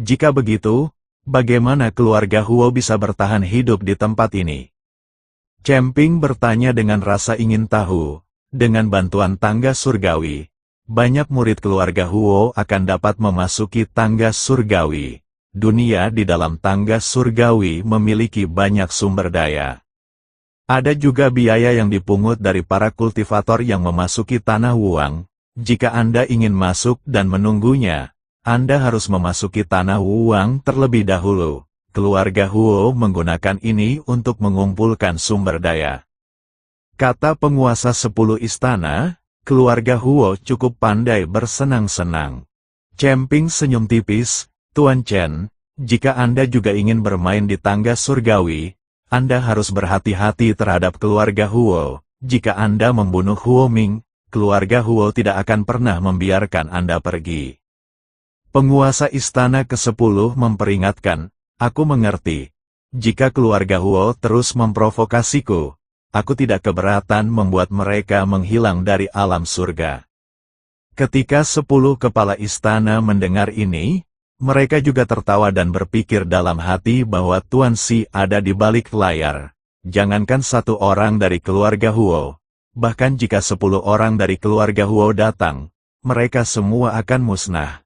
Jika begitu, bagaimana keluarga Huo bisa bertahan hidup di tempat ini? Chemping bertanya dengan rasa ingin tahu. Dengan bantuan tangga surgawi, banyak murid keluarga Huo akan dapat memasuki tangga surgawi. Dunia di dalam tangga surgawi memiliki banyak sumber daya. Ada juga biaya yang dipungut dari para kultivator yang memasuki tanah Wuang. Jika Anda ingin masuk dan menunggunya, Anda harus memasuki tanah Wuang terlebih dahulu. Keluarga Huo menggunakan ini untuk mengumpulkan sumber daya. Kata penguasa 10 istana, keluarga Huo cukup pandai bersenang-senang. Chemping senyum tipis, Tuan Chen, jika Anda juga ingin bermain di tangga surgawi, Anda harus berhati-hati terhadap keluarga Huo. Jika Anda membunuh Huo Ming, keluarga Huo tidak akan pernah membiarkan Anda pergi. Penguasa istana ke-10 memperingatkan, aku mengerti. Jika keluarga Huo terus memprovokasiku, aku tidak keberatan membuat mereka menghilang dari alam surga. Ketika 10 kepala istana mendengar ini, mereka juga tertawa dan berpikir dalam hati bahwa Tuan Si ada di balik layar. Jangankan satu orang dari keluarga Huo, bahkan jika 10 orang dari keluarga Huo datang, mereka semua akan musnah.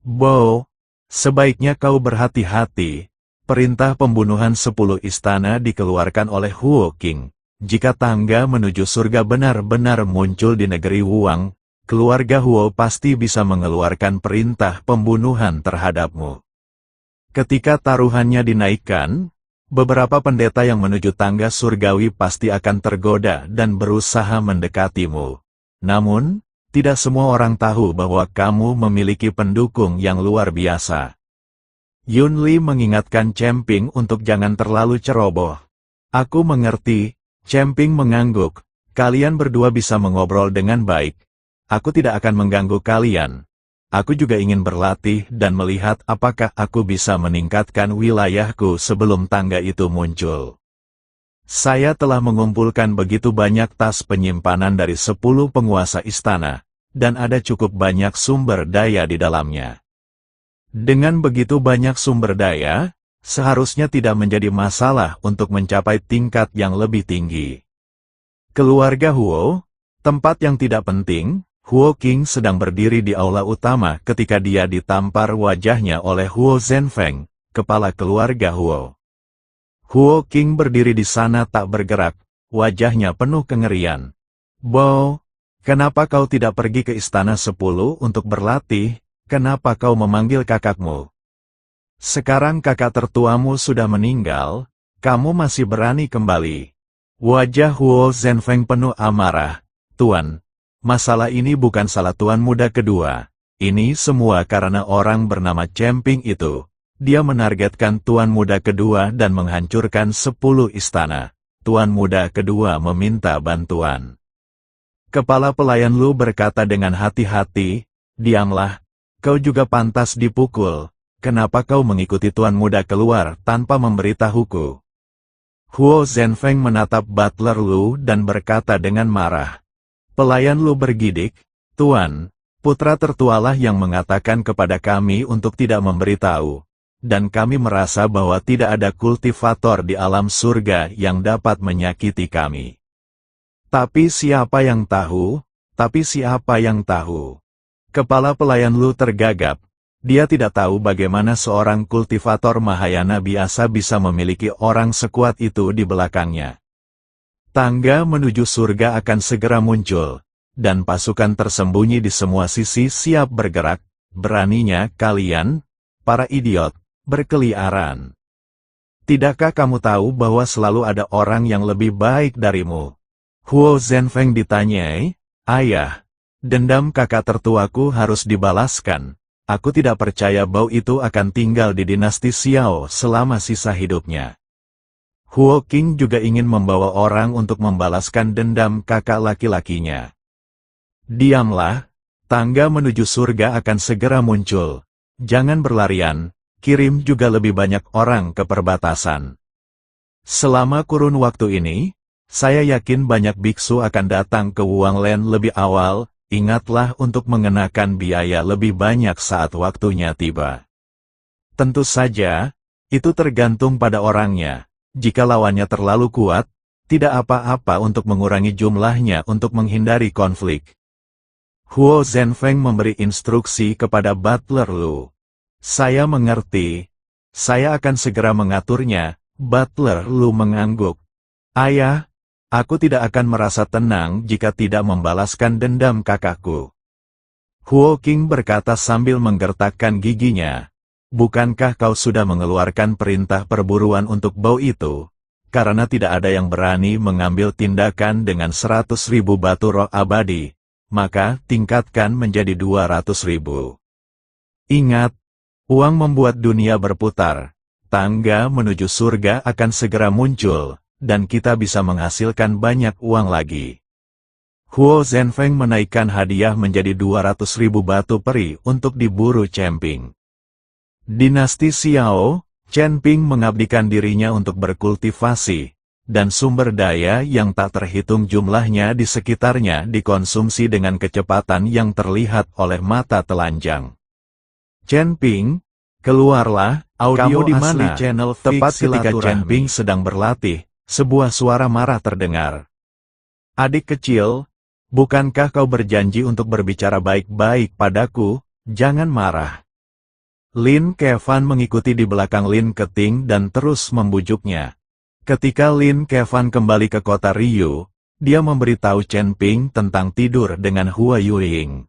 Bo, sebaiknya kau berhati-hati. Perintah pembunuhan 10 istana dikeluarkan oleh Huo King. Jika tangga menuju surga benar-benar muncul di negeri Wuang, keluarga Huo pasti bisa mengeluarkan perintah pembunuhan terhadapmu. Ketika taruhannya dinaikkan, beberapa pendeta yang menuju tangga surgawi pasti akan tergoda dan berusaha mendekatimu. Namun, tidak semua orang tahu bahwa kamu memiliki pendukung yang luar biasa. Yun Li mengingatkan Chemping untuk jangan terlalu ceroboh. Aku mengerti, Chemping mengangguk. Kalian berdua bisa mengobrol dengan baik. Aku tidak akan mengganggu kalian. Aku juga ingin berlatih dan melihat apakah aku bisa meningkatkan wilayahku sebelum tangga itu muncul. Saya telah mengumpulkan begitu banyak tas penyimpanan dari 10 penguasa istana, dan ada cukup banyak sumber daya di dalamnya. Dengan begitu banyak sumber daya, seharusnya tidak menjadi masalah untuk mencapai tingkat yang lebih tinggi. Keluarga Huo, tempat yang tidak penting, Huo King sedang berdiri di aula utama ketika dia ditampar wajahnya oleh Huo Zhenfeng, kepala keluarga Huo. Huo King berdiri di sana tak bergerak, wajahnya penuh kengerian. Bo, kenapa kau tidak pergi ke istana 10 untuk berlatih? Kenapa kau memanggil kakakmu? Sekarang kakak tertuamu sudah meninggal, kamu masih berani kembali. Wajah Huo Zhenfeng penuh amarah. Tuan, masalah ini bukan salah tuan muda kedua. Ini semua karena orang bernama Chemping itu. Dia menargetkan tuan muda kedua dan menghancurkan 10 istana. Tuan muda kedua meminta bantuan. Kepala pelayan Lu berkata dengan hati-hati, diamlah, kau juga pantas dipukul. Kenapa kau mengikuti tuan muda keluar tanpa memberitahuku? Huo Zhenfeng menatap butler Lu dan berkata dengan marah. Pelayan Lu bergidik, Tuan, putra tertualah yang mengatakan kepada kami untuk tidak memberitahu. Dan kami merasa bahwa tidak ada kultivator di alam surga yang dapat menyakiti kami. Tapi siapa yang tahu? Tapi siapa yang tahu? Kepala pelayan Lu tergagap. Dia tidak tahu bagaimana seorang kultivator Mahayana biasa bisa memiliki orang sekuat itu di belakangnya. Tangga menuju surga akan segera muncul, dan pasukan tersembunyi di semua sisi siap bergerak. Beraninya kalian, para idiot, berkeliaran. Tidakkah kamu tahu bahwa selalu ada orang yang lebih baik darimu? Huo Zhenfeng ditanyai, Ayah, dendam kakak tertuaku harus dibalaskan. Aku tidak percaya bau itu akan tinggal di dinasti Xiao selama sisa hidupnya. Huo King juga ingin membawa orang untuk membalaskan dendam kakak laki-lakinya. Diamlah, tangga menuju surga akan segera muncul. Jangan berlarian. Kirim juga lebih banyak orang ke perbatasan. Selama kurun waktu ini, saya yakin banyak biksu akan datang ke Wuangland lebih awal. Ingatlah untuk mengenakan biaya lebih banyak saat waktunya tiba. Tentu saja, itu tergantung pada orangnya. Jika lawannya terlalu kuat, tidak apa-apa untuk mengurangi jumlahnya untuk menghindari konflik. Huo Zhenfeng memberi instruksi kepada butler Lu. Saya mengerti. Saya akan segera mengaturnya. Butler Lu mengangguk. Ayah, aku tidak akan merasa tenang jika tidak membalaskan dendam kakakku. Huo Qing berkata sambil menggertakkan giginya. Bukankah kau sudah mengeluarkan perintah perburuan untuk bau itu? Karena tidak ada yang berani mengambil tindakan dengan 100.000 batu roh abadi, maka tingkatkan menjadi 200.000. Ingat, uang membuat dunia berputar. Tangga menuju surga akan segera muncul, dan kita bisa menghasilkan banyak uang lagi. Huo Zhenfeng menaikkan hadiah menjadi 200.000 batu peri untuk diburu Chen Ping. Dinasti Xiao, Chen Ping mengabdikan dirinya untuk berkultivasi, dan sumber daya yang tak terhitung jumlahnya di sekitarnya dikonsumsi dengan kecepatan yang terlihat oleh mata telanjang. Chen Ping, keluarlah, audio Kamu di mana? asli channel tepat ketika Chen Ping sedang berlatih, sebuah suara marah terdengar. Adik kecil, bukankah kau berjanji untuk berbicara baik-baik padaku? Jangan marah. Lin Kevan mengikuti di belakang Lin Keting dan terus membujuknya. Ketika Lin Kevan kembali ke kota Ryu, dia memberitahu Chen Ping tentang tidur dengan Hua Yueying.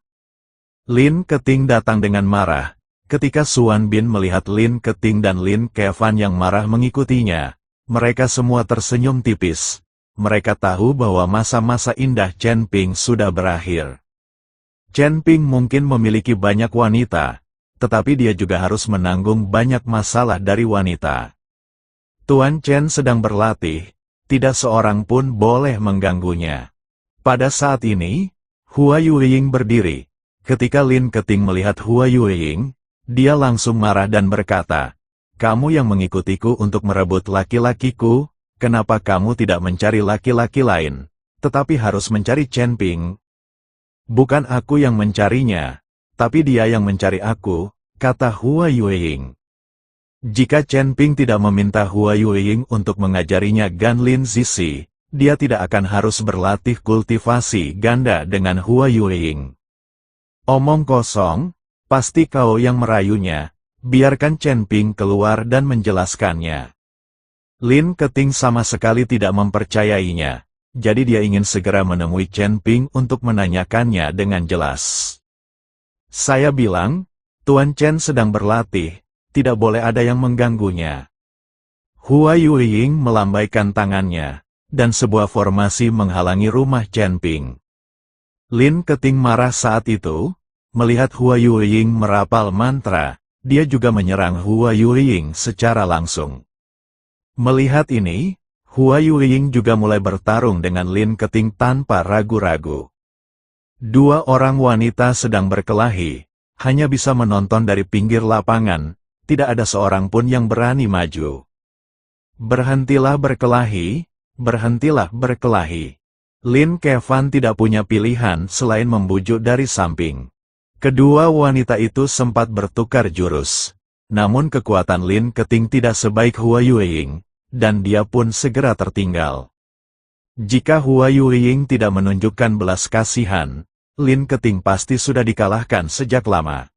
Lin Keting datang dengan marah. Ketika Suan Bin melihat Lin Keting dan Lin Kevan yang marah mengikutinya, mereka semua tersenyum tipis. Mereka tahu bahwa masa-masa indah Chen Ping sudah berakhir. Chen Ping mungkin memiliki banyak wanita, tetapi dia juga harus menanggung banyak masalah dari wanita. Tuan Chen sedang berlatih, tidak seorang pun boleh mengganggunya. Pada saat ini, Hua Yueying berdiri. Ketika Lin Keting melihat Hua Yueying, dia langsung marah dan berkata, "Kamu yang mengikutiku untuk merebut laki-lakiku, kenapa kamu tidak mencari laki-laki lain, tetapi harus mencari Chen Ping?" "Bukan aku yang mencarinya, tapi dia yang mencari aku," kata Hua Yueying. Jika Chen Ping tidak meminta Hua Yueying untuk mengajarinya Ganlin Zishi, dia tidak akan harus berlatih kultivasi ganda dengan Hua Yueying. "Omong kosong, pasti kau yang merayunya, biarkan Chen Ping keluar dan menjelaskannya." Lin Keting sama sekali tidak mempercayainya, jadi dia ingin segera menemui Chen Ping untuk menanyakannya dengan jelas. "Saya bilang, Tuan Chen sedang berlatih, tidak boleh ada yang mengganggunya." Hua Yueying melambaikan tangannya, dan sebuah formasi menghalangi rumah Chen Ping. Lin Keting marah saat itu, melihat Hua Yueying merapal mantra, dia juga menyerang Hua Yueying secara langsung. Melihat ini, Hua Yueying juga mulai bertarung dengan Lin Keting tanpa ragu-ragu. Dua orang wanita sedang berkelahi, hanya bisa menonton dari pinggir lapangan, tidak ada seorang pun yang berani maju. "Berhentilah berkelahi, berhentilah berkelahi." Lin Kevan tidak punya pilihan selain membujuk dari samping. Kedua wanita itu sempat bertukar jurus, namun kekuatan Lin Keting tidak sebaik Hua Yueying, dan dia pun segera tertinggal. Jika Hua Yueying tidak menunjukkan belas kasihan, Lin Keting pasti sudah dikalahkan sejak lama.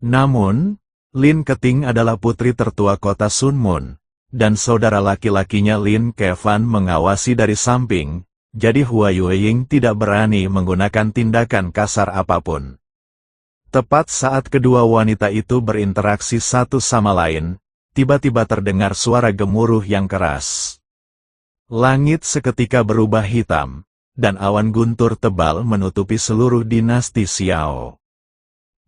Namun, Lin Keting adalah putri tertua kota Sunmun, dan saudara laki-lakinya Lin Kevan mengawasi dari samping, jadi Hua Yueying tidak berani menggunakan tindakan kasar apapun. Tepat saat kedua wanita itu berinteraksi satu sama lain, tiba-tiba terdengar suara gemuruh yang keras. Langit seketika berubah hitam, dan awan guntur tebal menutupi seluruh dinasti Xiao.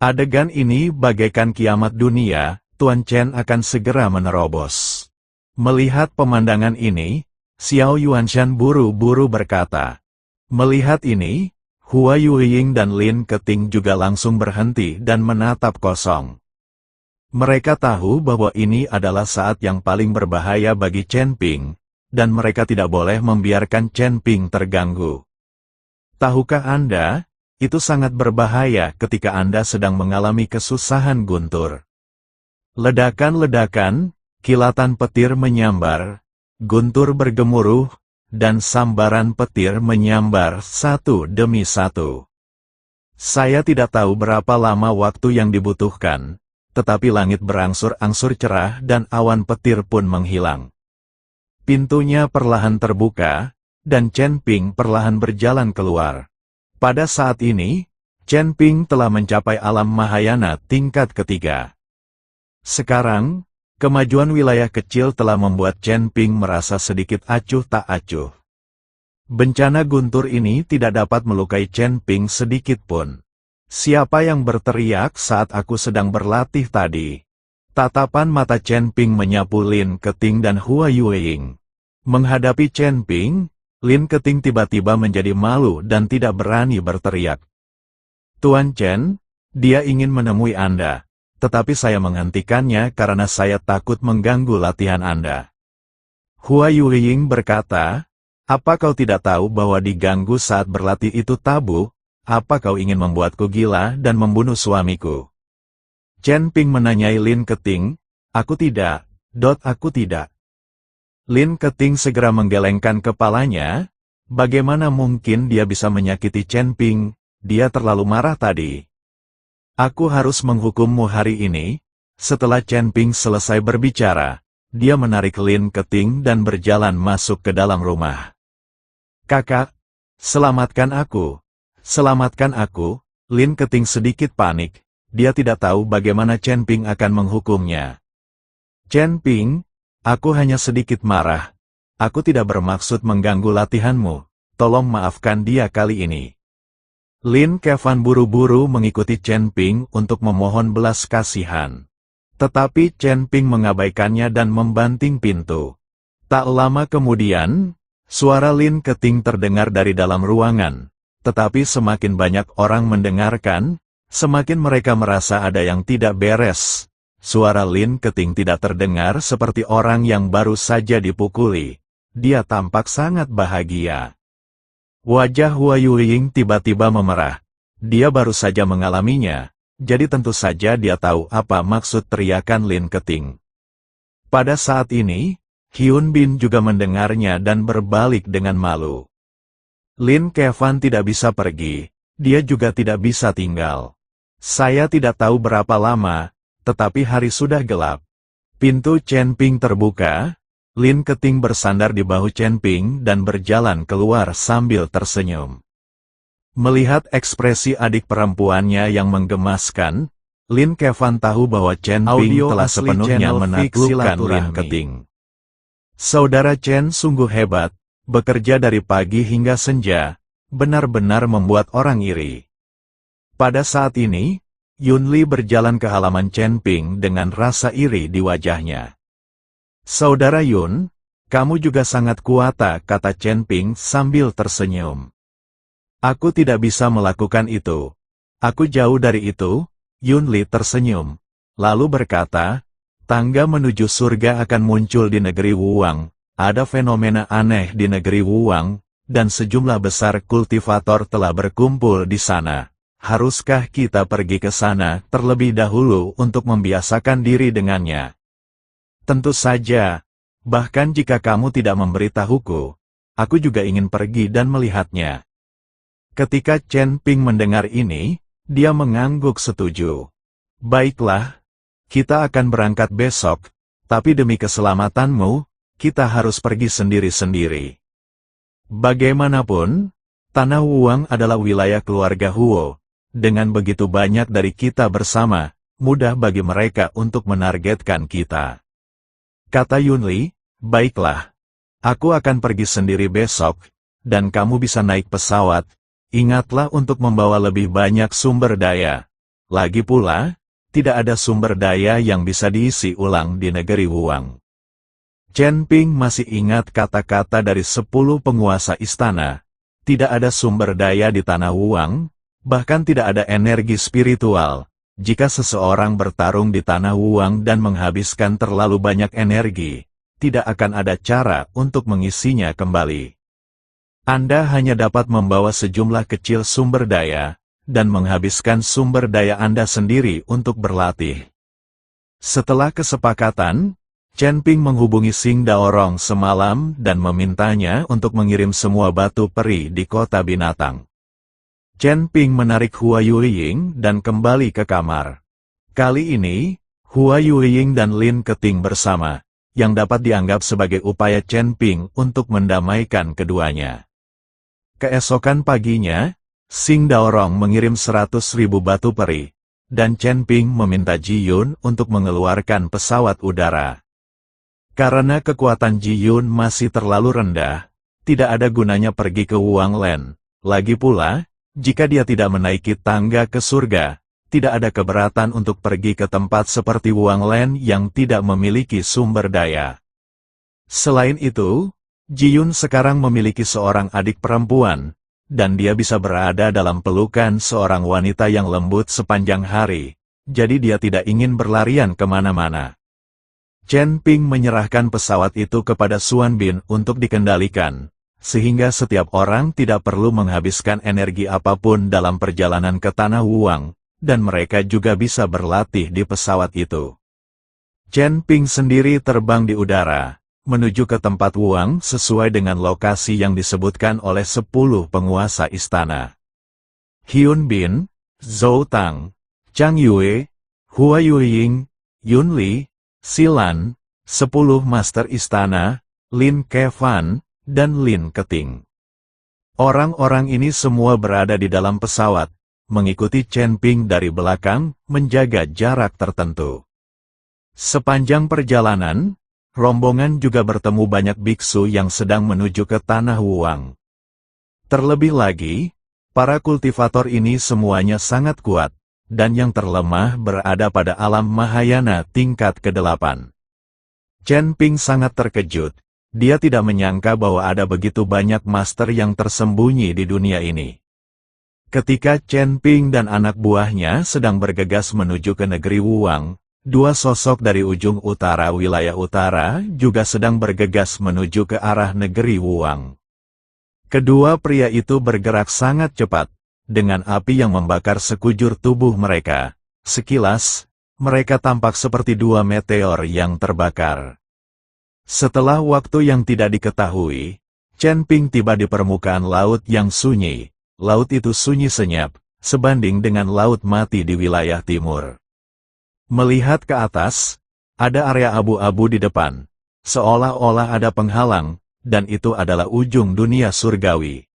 Adegan ini bagaikan kiamat dunia, Tuan Chen akan segera menerobos. Melihat pemandangan ini, Xiao Yuanshan buru-buru berkata. Melihat ini, Hua Yueying dan Lin Keting juga langsung berhenti dan menatap kosong. Mereka tahu bahwa ini adalah saat yang paling berbahaya bagi Chen Ping, dan mereka tidak boleh membiarkan Chen Ping terganggu. Tahukah Anda, itu sangat berbahaya ketika Anda sedang mengalami kesusahan guntur. Ledakan-ledakan, kilatan petir menyambar, guntur bergemuruh, dan sambaran petir menyambar satu demi satu. Saya tidak tahu berapa lama waktu yang dibutuhkan, tetapi langit berangsur-angsur cerah dan awan petir pun menghilang. Pintunya perlahan terbuka, dan Chen Ping perlahan berjalan keluar. Pada saat ini, Chen Ping telah mencapai alam Mahayana tingkat ketiga. Sekarang, kemajuan wilayah kecil telah membuat Chen Ping merasa sedikit acuh tak acuh. Bencana guntur ini tidak dapat melukai Chen Ping sedikit pun. Siapa yang berteriak saat aku sedang berlatih tadi? Tatapan mata Chen Ping menyapu Lin Keting dan Hua Yueying. Menghadapi Chen Ping, Lin Keting tiba-tiba menjadi malu dan tidak berani berteriak. Tuan Chen, dia ingin menemui Anda. Tetapi saya menghentikannya karena saya takut mengganggu latihan Anda. Hua Yueying berkata, apa kau tidak tahu bahwa diganggu saat berlatih itu tabu? Apa kau ingin membuatku gila dan membunuh suamiku? Chen Ping menanyai Lin Keting, aku tidak, aku tidak. Lin Keting segera menggelengkan kepalanya, bagaimana mungkin dia bisa menyakiti Chen Ping, dia terlalu marah tadi. Aku harus menghukummu hari ini. Setelah Chen Ping selesai berbicara, dia menarik Lin Keting dan berjalan masuk ke dalam rumah. Kakak, selamatkan aku. Selamatkan aku. Lin Keting sedikit panik. Dia tidak tahu bagaimana Chen Ping akan menghukumnya. Chen Ping, aku hanya sedikit marah. Aku tidak bermaksud mengganggu latihanmu. Tolong maafkan dia kali ini. Lin Kevan buru-buru mengikuti Chen Ping untuk memohon belas kasihan. Tetapi Chen Ping mengabaikannya dan membanting pintu. Tak lama kemudian, suara Lin Keting terdengar dari dalam ruangan. Tetapi semakin banyak orang mendengarkan, semakin mereka merasa ada yang tidak beres. Suara Lin Keting tidak terdengar seperti orang yang baru saja dipukuli. Dia tampak sangat bahagia. Wajah Hua Yueying tiba-tiba memerah. Dia baru saja mengalaminya, jadi tentu saja dia tahu apa maksud teriakan Lin Keting. Pada saat ini, Hyun Bin juga mendengarnya dan berbalik dengan malu. Lin Kevan tidak bisa pergi, dia juga tidak bisa tinggal. Saya tidak tahu berapa lama, tetapi hari sudah gelap. Pintu Chen Ping terbuka. Lin Keting bersandar di bahu Chen Ping dan berjalan keluar sambil tersenyum. Melihat ekspresi adik perempuannya yang menggemaskan, Lin Kevan tahu bahwa Chen Ping telah sepenuhnya menaklukkan Lin Keting. Saudara Chen sungguh hebat, bekerja dari pagi hingga senja, benar-benar membuat orang iri. Pada saat ini, Yun Li berjalan ke halaman Chen Ping dengan rasa iri di wajahnya. Saudara Yun, kamu juga sangat kuat, kata Chen Ping sambil tersenyum. Aku tidak bisa melakukan itu. Aku jauh dari itu. Yun Li tersenyum. Lalu berkata, tangga menuju surga akan muncul di negeri Wuwang. Ada fenomena aneh di negeri Wuwang, dan sejumlah besar kultivator telah berkumpul di sana. Haruskah kita pergi ke sana terlebih dahulu untuk membiasakan diri dengannya? Tentu saja, bahkan jika kamu tidak memberitahuku, aku juga ingin pergi dan melihatnya. Ketika Chen Ping mendengar ini, dia mengangguk setuju. Baiklah, kita akan berangkat besok, tapi demi keselamatanmu, kita harus pergi sendiri-sendiri. Bagaimanapun, Tanah Wuwang adalah wilayah keluarga Huo. Dengan begitu banyak dari kita bersama, mudah bagi mereka untuk menargetkan kita. Kata Yun Li, baiklah. Aku akan pergi sendiri besok, dan kamu bisa naik pesawat. Ingatlah untuk membawa lebih banyak sumber daya. Lagi pula, tidak ada sumber daya yang bisa diisi ulang di negeri Wuwang. Chen Ping masih ingat kata-kata dari 10 penguasa istana. Tidak ada sumber daya di tanah Wuwang, bahkan tidak ada energi spiritual. Jika seseorang bertarung di tanah Wuwang dan menghabiskan terlalu banyak energi, tidak akan ada cara untuk mengisinya kembali. Anda hanya dapat membawa sejumlah kecil sumber daya, dan menghabiskan sumber daya Anda sendiri untuk berlatih. Setelah kesepakatan, Chen Ping menghubungi Xing Daorong semalam dan memintanya untuk mengirim semua batu peri di kota binatang. Chen Ping menarik Hua Yueying dan kembali ke kamar. Kali ini, Hua Yueying dan Lin Keting bersama, yang dapat dianggap sebagai upaya Chen Ping untuk mendamaikan keduanya. Keesokan paginya, Xing Daorong mengirim 100.000 batu peri, dan Chen Ping meminta Ji Yun untuk mengeluarkan pesawat udara. Karena kekuatan Ji Yun masih terlalu rendah, tidak ada gunanya pergi ke Wuang Len. Lagi pula, jika dia tidak menaiki tangga ke surga, tidak ada keberatan untuk pergi ke tempat seperti Wuang Len yang tidak memiliki sumber daya. Selain itu, Ji Yun sekarang memiliki seorang adik perempuan, dan dia bisa berada dalam pelukan seorang wanita yang lembut sepanjang hari, jadi dia tidak ingin berlarian kemana-mana. Chen Ping menyerahkan pesawat itu kepada Xuan Bin untuk dikendalikan, sehingga setiap orang tidak perlu menghabiskan energi apapun dalam perjalanan ke Tanah Wuang, dan mereka juga bisa berlatih di pesawat itu. Chen Ping sendiri terbang di udara, menuju ke tempat Wuang sesuai dengan lokasi yang disebutkan oleh 10 penguasa istana. Hyun Bin, Zhou Tang, Chang Yue, Hua Yueying, Yun Li, Silan, 10 master istana, Lin Kefan, dan Lin Keting. Orang-orang ini semua berada di dalam pesawat, mengikuti Chen Ping dari belakang, menjaga jarak tertentu. Sepanjang perjalanan, rombongan juga bertemu banyak biksu yang sedang menuju ke Tanah Wuang. Terlebih lagi, para kultivator ini semuanya sangat kuat, dan yang terlemah berada pada alam Mahayana tingkat ke-8. Chen Ping sangat terkejut, dia tidak menyangka bahwa ada begitu banyak master yang tersembunyi di dunia ini. Ketika Chen Ping dan anak buahnya sedang bergegas menuju ke negeri Wuang, dua sosok dari ujung utara wilayah utara juga sedang bergegas menuju ke arah negeri Wuang. Kedua pria itu bergerak sangat cepat, dengan api yang membakar sekujur tubuh mereka. Sekilas, mereka tampak seperti dua meteor yang terbakar. Setelah waktu yang tidak diketahui, Chen Ping tiba di permukaan laut yang sunyi. Laut itu sunyi senyap, sebanding dengan laut mati di wilayah timur. Melihat ke atas, ada area abu-abu di depan, seolah-olah ada penghalang, dan itu adalah ujung dunia surgawi.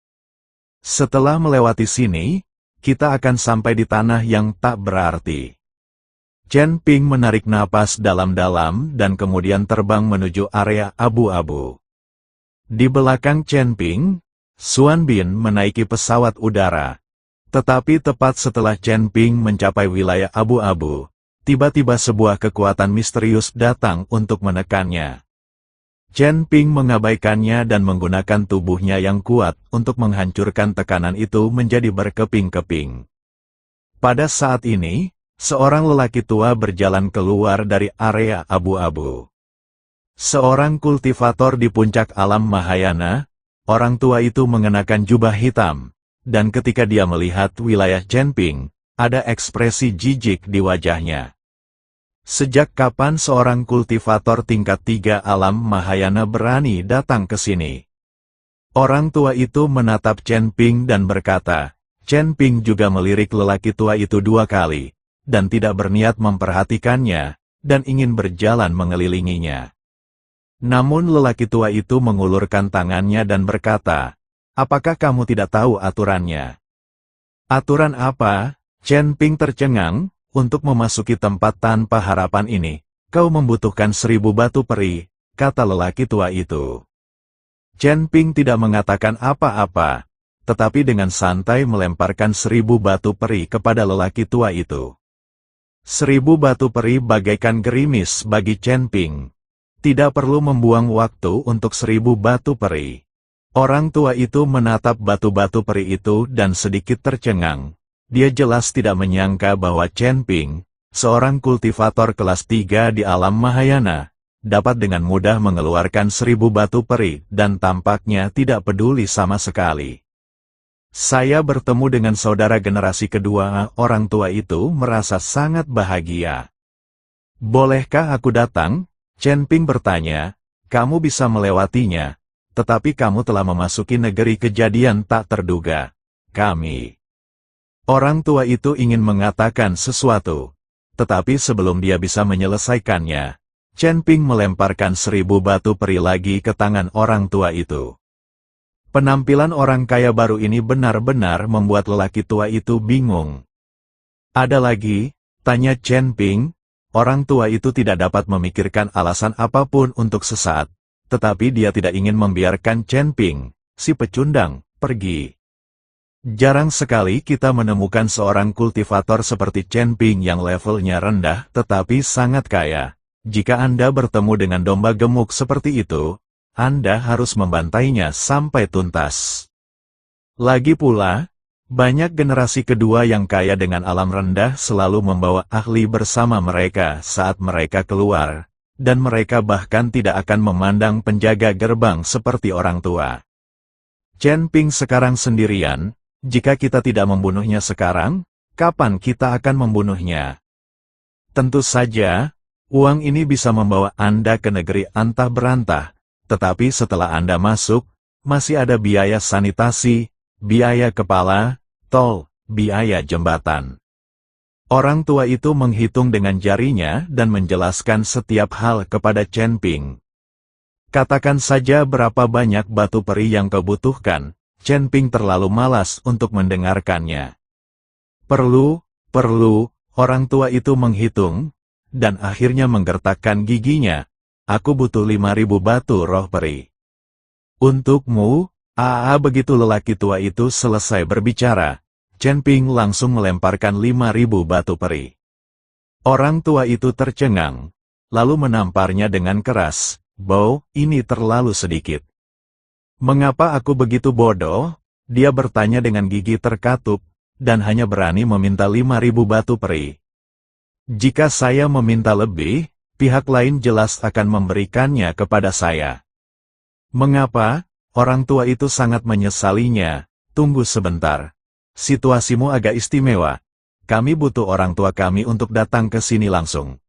Setelah melewati sini, kita akan sampai di tanah yang tak berarti. Chen Ping menarik napas dalam-dalam dan kemudian terbang menuju area abu-abu. Di belakang Chen Ping, Xuan Bin menaiki pesawat udara. Tetapi tepat setelah Chen Ping mencapai wilayah abu-abu, tiba-tiba sebuah kekuatan misterius datang untuk menekannya. Chen Ping mengabaikannya dan menggunakan tubuhnya yang kuat untuk menghancurkan tekanan itu menjadi berkeping-keping. Pada saat ini, seorang lelaki tua berjalan keluar dari area abu-abu. Seorang kultivator di puncak alam Mahayana, orang tua itu mengenakan jubah hitam, dan ketika dia melihat wilayah Chen Ping, ada ekspresi jijik di wajahnya. Sejak kapan seorang kultivator tingkat 3 alam Mahayana berani datang ke sini? Orang tua itu menatap Chen Ping dan berkata, Chen Ping juga melirik lelaki tua itu 2 kali, dan tidak berniat memperhatikannya, dan ingin berjalan mengelilinginya. Namun lelaki tua itu mengulurkan tangannya dan berkata, apakah kamu tidak tahu aturannya? Aturan apa? Chen Ping tercengang. Untuk memasuki tempat tanpa harapan ini, kau membutuhkan 1000 batu peri, kata lelaki tua itu. Chen Ping tidak mengatakan apa-apa, tetapi dengan santai melemparkan 1000 batu peri kepada lelaki tua itu. 1000 batu peri bagaikan gerimis bagi Chen Ping. Tidak perlu membuang waktu untuk 1000 batu peri. Orang tua itu menatap batu-batu peri itu dan sedikit tercengang. Dia jelas tidak menyangka bahwa Chen Ping, seorang kultivator kelas 3 di alam Mahayana, dapat dengan mudah mengeluarkan 1000 batu peri dan tampaknya tidak peduli sama sekali. Saya bertemu dengan saudara generasi kedua, orang tua itu merasa sangat bahagia. Bolehkah aku datang? Chen Ping bertanya. Kamu bisa melewatinya, tetapi kamu telah memasuki negeri kejadian tak terduga. Kami. Orang tua itu ingin mengatakan sesuatu, tetapi sebelum dia bisa menyelesaikannya, Chen Ping melemparkan 1000 batu peri lagi ke tangan orang tua itu. Penampilan orang kaya baru ini benar-benar membuat lelaki tua itu bingung. Ada lagi? Tanya Chen Ping. Orang tua itu tidak dapat memikirkan alasan apapun untuk sesaat, tetapi dia tidak ingin membiarkan Chen Ping, si pecundang, pergi. Jarang sekali kita menemukan seorang kultivator seperti Chen Ping yang levelnya rendah tetapi sangat kaya. Jika Anda bertemu dengan domba gemuk seperti itu, Anda harus membantainya sampai tuntas. Lagi pula, banyak generasi kedua yang kaya dengan alam rendah selalu membawa ahli bersama mereka saat mereka keluar, dan mereka bahkan tidak akan memandang penjaga gerbang seperti orang tua. Chen Ping sekarang sendirian, jika kita tidak membunuhnya sekarang, kapan kita akan membunuhnya? Tentu saja, uang ini bisa membawa Anda ke negeri antah berantah, tetapi setelah Anda masuk, masih ada biaya sanitasi, biaya kepala, tol, biaya jembatan. Orang tua itu menghitung dengan jarinya dan menjelaskan setiap hal kepada Chen Ping. Katakan saja berapa banyak batu peri yang kau butuhkan. Chen Ping terlalu malas untuk mendengarkannya. Perlu, orang tua itu menghitung, dan akhirnya menggertakkan giginya. Aku butuh 5000 batu roh peri. Untukmu, begitu lelaki tua itu selesai berbicara, Chen Ping langsung melemparkan 5000 batu peri. Orang tua itu tercengang, lalu menamparnya dengan keras. Bow, ini terlalu sedikit. Mengapa aku begitu bodoh? Dia bertanya dengan gigi terkatup, dan hanya berani meminta 5000 batu peri. Jika saya meminta lebih, pihak lain jelas akan memberikannya kepada saya. Mengapa? Orang tua itu sangat menyesalinya. Tunggu sebentar. Situasimu agak istimewa. Kami butuh orang tua kami untuk datang ke sini langsung.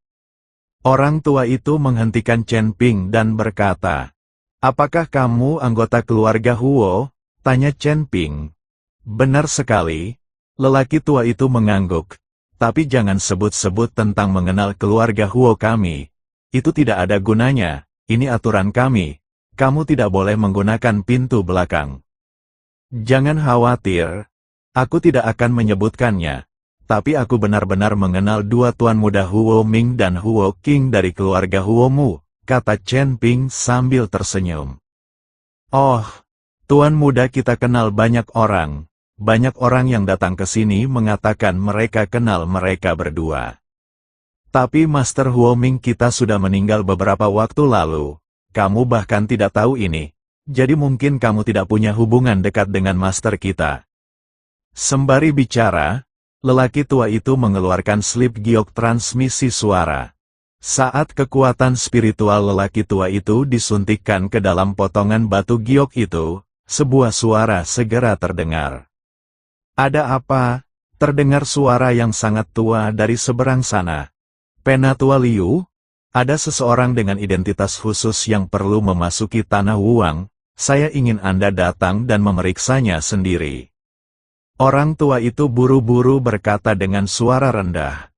Orang tua itu menghentikan Chen Ping dan berkata, apakah kamu anggota keluarga Huo? Tanya Chen Ping. Benar sekali. Lelaki tua itu mengangguk. Tapi jangan sebut-sebut tentang mengenal keluarga Huo kami. Itu tidak ada gunanya. Ini aturan kami. Kamu tidak boleh menggunakan pintu belakang. Jangan khawatir. Aku tidak akan menyebutkannya. Tapi aku benar-benar mengenal dua tuan muda Huo Ming dan Huo Qing dari keluarga Huo Mu, kata Chen Ping sambil tersenyum. Oh, tuan muda kita kenal banyak orang. Banyak orang yang datang ke sini mengatakan mereka kenal mereka berdua. Tapi Master Huo Ming kita sudah meninggal beberapa waktu lalu. Kamu bahkan tidak tahu ini, jadi mungkin kamu tidak punya hubungan dekat dengan master kita. Sembari bicara, lelaki tua itu mengeluarkan slip giok transmisi suara. Saat kekuatan spiritual lelaki tua itu disuntikkan ke dalam potongan batu giok itu, sebuah suara segera terdengar. Ada apa? Terdengar suara yang sangat tua dari seberang sana. Penatua Liu? Ada seseorang dengan identitas khusus yang perlu memasuki tanah Wuang, saya ingin Anda datang dan memeriksanya sendiri. Orang tua itu buru-buru berkata dengan suara rendah.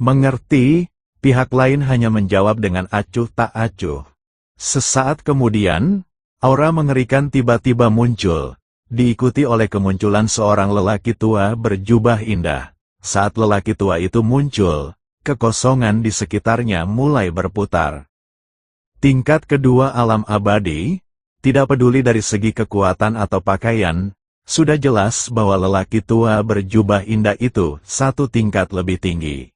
Mengerti, pihak lain hanya menjawab dengan acuh tak acuh. Sesaat kemudian, aura mengerikan tiba-tiba muncul, diikuti oleh kemunculan seorang lelaki tua berjubah indah. Saat lelaki tua itu muncul, kekosongan di sekitarnya mulai berputar. Tingkat kedua alam abadi, tidak peduli dari segi kekuatan atau pakaian, sudah jelas bahwa lelaki tua berjubah indah itu satu tingkat lebih tinggi.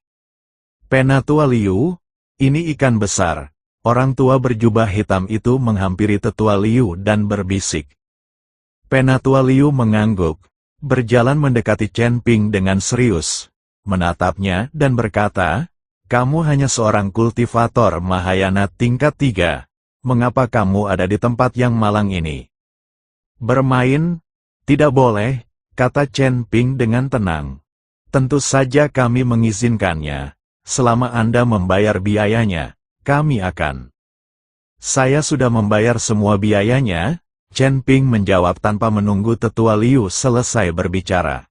Penatua Liu, ini ikan besar. Orang tua berjubah hitam itu menghampiri tetua Liu dan berbisik. Penatua Liu mengangguk, berjalan mendekati Chen Ping dengan serius, menatapnya dan berkata, kamu hanya seorang kultivator Mahayana tingkat 3, mengapa kamu ada di tempat yang malang ini? Bermain? Tidak boleh, kata Chen Ping dengan tenang. Tentu saja kami mengizinkannya. selama Anda membayar biayanya, kami akan. Saya sudah membayar semua biayanya, Chen Ping menjawab tanpa menunggu Tetua Liu selesai berbicara.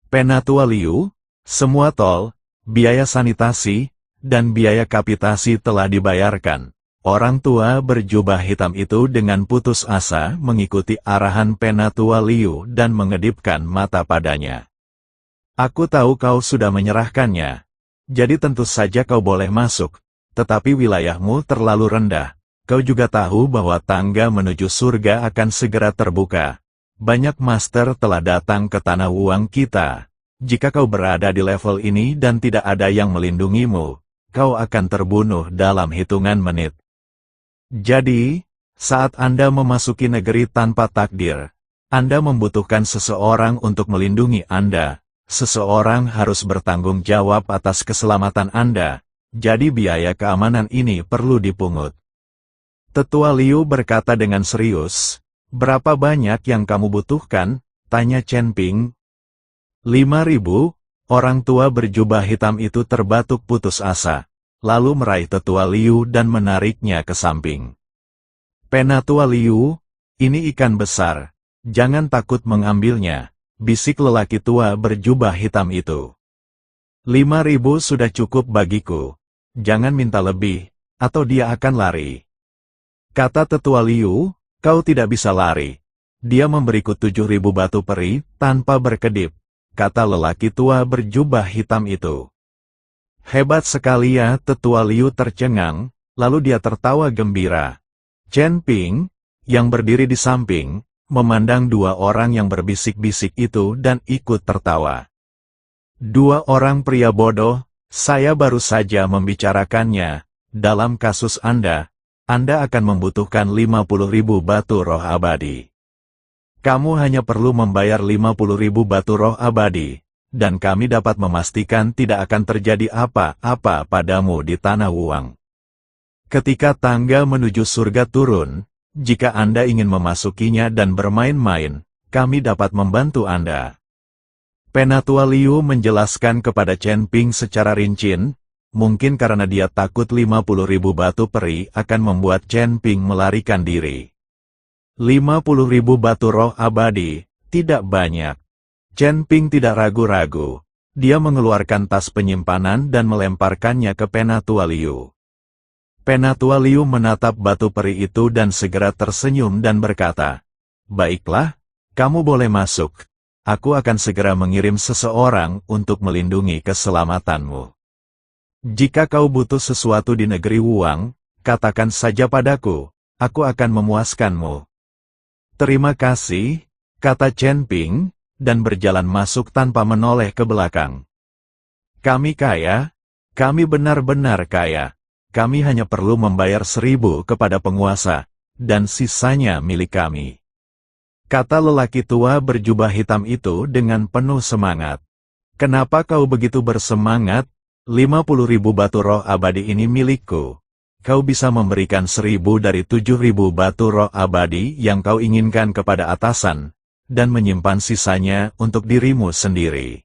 Penatua Liu, semua tol, biaya sanitasi, dan biaya kapitasi telah dibayarkan. Orang tua berjubah hitam itu dengan putus asa mengikuti arahan Penatua Liu dan mengedipkan mata padanya. Aku tahu kau sudah menyerahkannya. Jadi tentu saja kau boleh masuk, tetapi wilayahmu terlalu rendah. Kau juga tahu bahwa tangga menuju surga akan segera terbuka. Banyak master telah datang ke tanah uang kita. Jika kau berada di level ini dan tidak ada yang melindungimu, kau akan terbunuh dalam hitungan menit. Jadi, saat Anda memasuki negeri tanpa takdir, Anda membutuhkan seseorang untuk melindungi Anda. Seseorang harus bertanggung jawab atas keselamatan Anda, jadi biaya keamanan ini perlu dipungut. Tetua Liu berkata dengan serius, "Berapa banyak yang kamu butuhkan?" tanya Chen Ping. 5.000, orang tua berjubah hitam itu terbatuk putus asa, lalu meraih Tetua Liu dan menariknya ke samping. "Penatua Liu, ini ikan besar, jangan takut mengambilnya," bisik lelaki tua berjubah hitam itu. 5.000 sudah cukup bagiku, jangan minta lebih, atau dia akan lari. Kata Tetua Liu, "Kau tidak bisa lari." Dia memberiku 7.000 batu peri tanpa berkedip, kata lelaki tua berjubah hitam itu. Hebat sekali ya, Tetua Liu tercengang, lalu dia tertawa gembira. Chen Ping, yang berdiri di samping, memandang dua orang yang berbisik-bisik itu dan ikut tertawa. "Dua orang pria bodoh, saya baru saja membicarakannya. Dalam kasus Anda akan membutuhkan 50.000 batu roh abadi. Kamu hanya perlu membayar 50.000 batu roh abadi, dan kami dapat memastikan tidak akan terjadi apa-apa padamu di tanah uang. Ketika tangga menuju surga turun, jika Anda ingin memasukinya dan bermain-main, kami dapat membantu Anda." Penatua Liu menjelaskan kepada Chen Ping secara rinci, mungkin karena dia takut 50.000 batu peri akan membuat Chen Ping melarikan diri. 50.000 batu roh abadi, tidak banyak. Chen Ping tidak ragu-ragu. Dia mengeluarkan tas penyimpanan dan melemparkannya ke Penatua Liu. Penatua Liu menatap batu peri itu dan segera tersenyum dan berkata, "Baiklah, kamu boleh masuk. Aku akan segera mengirim seseorang untuk melindungi keselamatanmu. Jika kau butuh sesuatu di negeri Wuang, katakan saja padaku, aku akan memuaskanmu." "Terima kasih," kata Chen Ping, dan berjalan masuk tanpa menoleh ke belakang. "Kami kaya, kami benar-benar kaya. Kami hanya perlu membayar 1.000 kepada penguasa, dan sisanya milik kami," kata lelaki tua berjubah hitam itu dengan penuh semangat. "Kenapa kau begitu bersemangat? 50.000 batu roh abadi ini milikku. Kau bisa memberikan 1.000 dari 7.000 batu roh abadi yang kau inginkan kepada atasan, dan menyimpan sisanya untuk dirimu sendiri.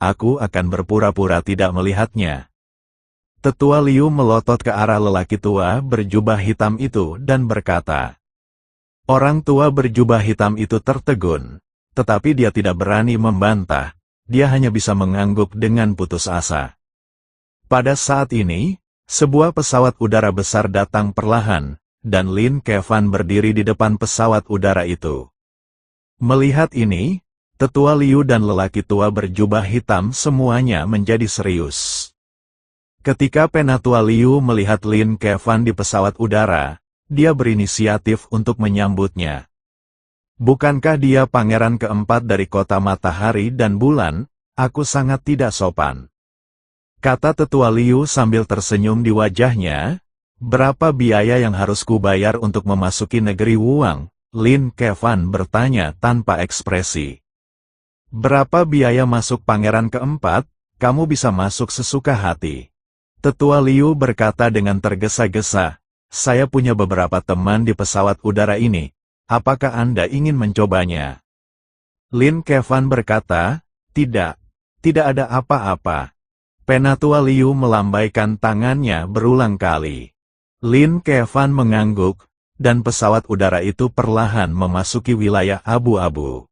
Aku akan berpura-pura tidak melihatnya." Tetua Liu melotot ke arah lelaki tua berjubah hitam itu dan berkata. Orang tua berjubah hitam itu tertegun, tetapi dia tidak berani membantah, dia hanya bisa mengangguk dengan putus asa. Pada saat ini, sebuah pesawat udara besar datang perlahan, dan Lin Kevan berdiri di depan pesawat udara itu. Melihat ini, Tetua Liu dan lelaki tua berjubah hitam semuanya menjadi serius. Ketika Penatua Liu melihat Lin Kevan di pesawat udara, dia berinisiatif untuk menyambutnya. "Bukankah dia pangeran keempat dari kota matahari dan bulan? Aku sangat tidak sopan," kata Tetua Liu sambil tersenyum di wajahnya. "Berapa biaya yang harus kubayar untuk memasuki negeri Wuang?" Lin Kevan bertanya tanpa ekspresi. "Berapa biaya masuk pangeran keempat? Kamu bisa masuk sesuka hati." Tetua Liu berkata dengan tergesa-gesa, "Saya punya beberapa teman di pesawat udara ini. Apakah Anda ingin mencobanya?" Lin Kevan berkata, Tidak ada apa-apa. Penatua Liu melambaikan tangannya berulang kali. Lin Kevan mengangguk, dan pesawat udara itu perlahan memasuki wilayah abu-abu.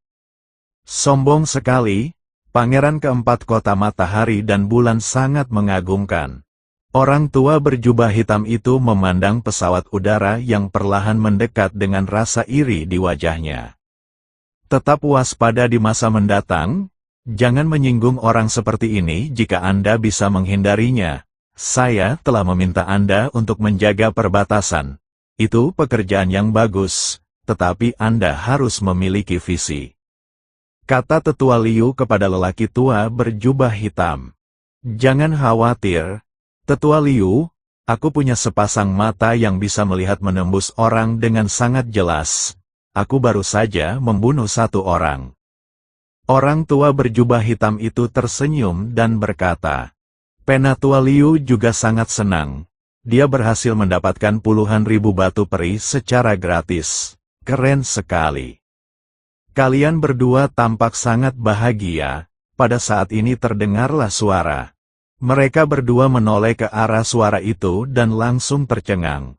Sombong sekali, Pangeran keempat kota matahari dan bulan sangat mengagumkan. Orang tua berjubah hitam itu memandang pesawat udara yang perlahan mendekat dengan rasa iri di wajahnya. Tetap waspada di masa mendatang, jangan menyinggung orang seperti ini jika Anda bisa menghindarinya. Saya telah meminta Anda untuk menjaga perbatasan. Itu pekerjaan yang bagus, tetapi Anda harus memiliki visi. Kata Tetua Liu kepada lelaki tua berjubah hitam. Jangan khawatir, Tetua Liu, aku punya sepasang mata yang bisa melihat menembus orang dengan sangat jelas. Aku baru saja membunuh satu orang. Orang tua berjubah hitam itu tersenyum dan berkata, Penatua Liu juga sangat senang. Dia berhasil mendapatkan puluhan ribu batu peri secara gratis. Keren sekali. Kalian berdua tampak sangat bahagia. Pada saat ini terdengarlah suara. Mereka berdua menoleh ke arah suara itu dan langsung tercengang.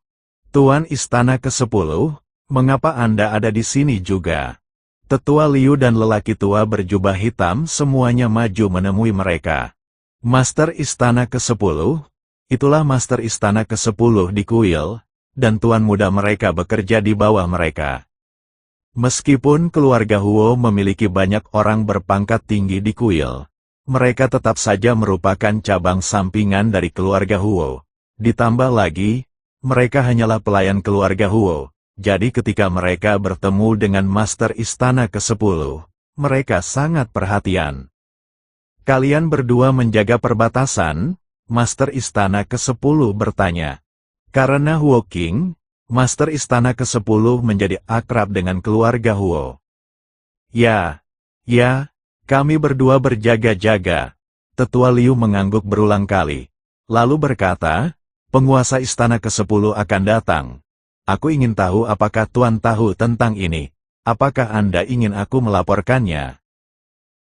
Tuan Istana ke-10, mengapa Anda ada di sini juga? Tetua Liu dan lelaki tua berjubah hitam semuanya maju menemui mereka. Master Istana ke-10, itulah Master Istana ke-10 di kuil, dan tuan muda mereka bekerja di bawah mereka. Meskipun keluarga Huo memiliki banyak orang berpangkat tinggi di kuil, mereka tetap saja merupakan cabang sampingan dari keluarga Huo. Ditambah lagi, mereka hanyalah pelayan keluarga Huo, jadi ketika mereka bertemu dengan Master Istana ke-10, mereka sangat perhatian. Kalian berdua menjaga perbatasan? Master Istana ke-10 bertanya. Karena Huo King, Master Istana ke-10 menjadi akrab dengan keluarga Huo. Ya, kami berdua berjaga-jaga. Tetua Liu mengangguk berulang kali. Lalu berkata, penguasa Istana ke-10 akan datang. Aku ingin tahu apakah Tuan tahu tentang ini. Apakah Anda ingin aku melaporkannya?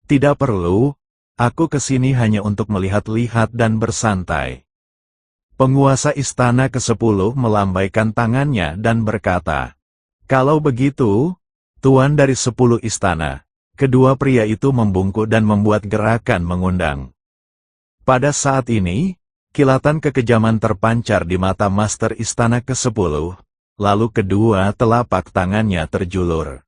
Tidak perlu, aku kesini hanya untuk melihat-lihat dan bersantai. Penguasa Istana ke-10 melambaikan tangannya dan berkata, kalau begitu, Tuan dari 10 istana. Kedua pria itu membungkuk dan membuat gerakan mengundang. Pada saat ini, kilatan kekejaman terpancar di mata Master Istana ke-10, lalu kedua telapak tangannya terjulur.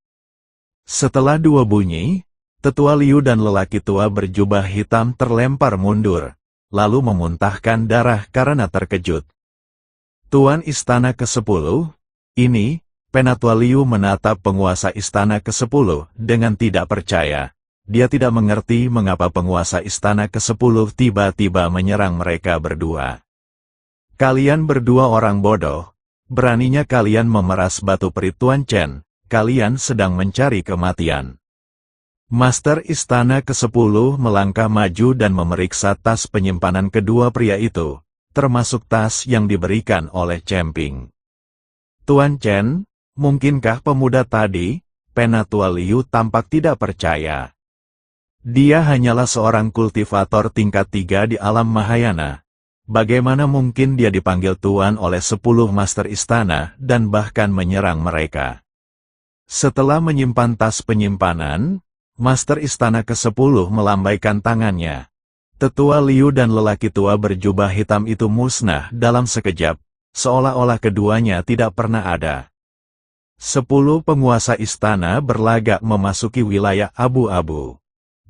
Setelah dua bunyi, Tetua Liu dan lelaki tua berjubah hitam terlempar mundur, lalu memuntahkan darah karena terkejut. Tuan Istana ke-10, ini, Penatua Liu menatap penguasa Istana ke-10 dengan tidak percaya. Dia tidak mengerti mengapa penguasa Istana ke-10 tiba-tiba menyerang mereka berdua. Kalian berdua orang bodoh, beraninya kalian memeras batu peri Tuan Chen, kalian sedang mencari kematian. Master Istana ke-10 melangkah maju dan memeriksa tas penyimpanan kedua pria itu, termasuk tas yang diberikan oleh Chemping. Tuan Chen, mungkinkah pemuda tadi? Penatua Liu tampak tidak percaya. Dia hanyalah seorang kultivator tingkat 3 di alam Mahayana. Bagaimana mungkin dia dipanggil Tuan oleh 10 Master Istana dan bahkan menyerang mereka? Setelah menyimpan tas penyimpanan, Master Istana ke-10 melambaikan tangannya. Tetua Liu dan lelaki tua berjubah hitam itu musnah dalam sekejap, seolah-olah keduanya tidak pernah ada. 10 penguasa istana berlagak memasuki wilayah abu-abu.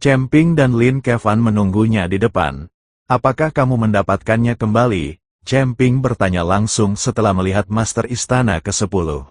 Chemping dan Lin Kevan menunggunya di depan. Apakah kamu mendapatkannya kembali? Chemping bertanya langsung setelah melihat Master Istana ke-10.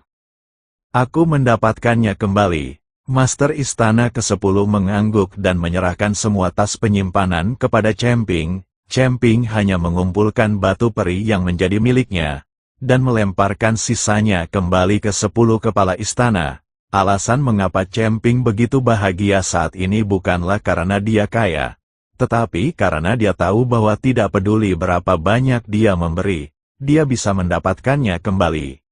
Aku mendapatkannya kembali. Master Istana ke-10 mengangguk dan menyerahkan semua tas penyimpanan kepada Chemping. Chemping hanya mengumpulkan batu peri yang menjadi miliknya, dan melemparkan sisanya kembali ke 10 kepala istana. Alasan mengapa Chemping begitu bahagia saat ini bukanlah karena dia kaya, tetapi karena dia tahu bahwa tidak peduli berapa banyak dia memberi, dia bisa mendapatkannya kembali.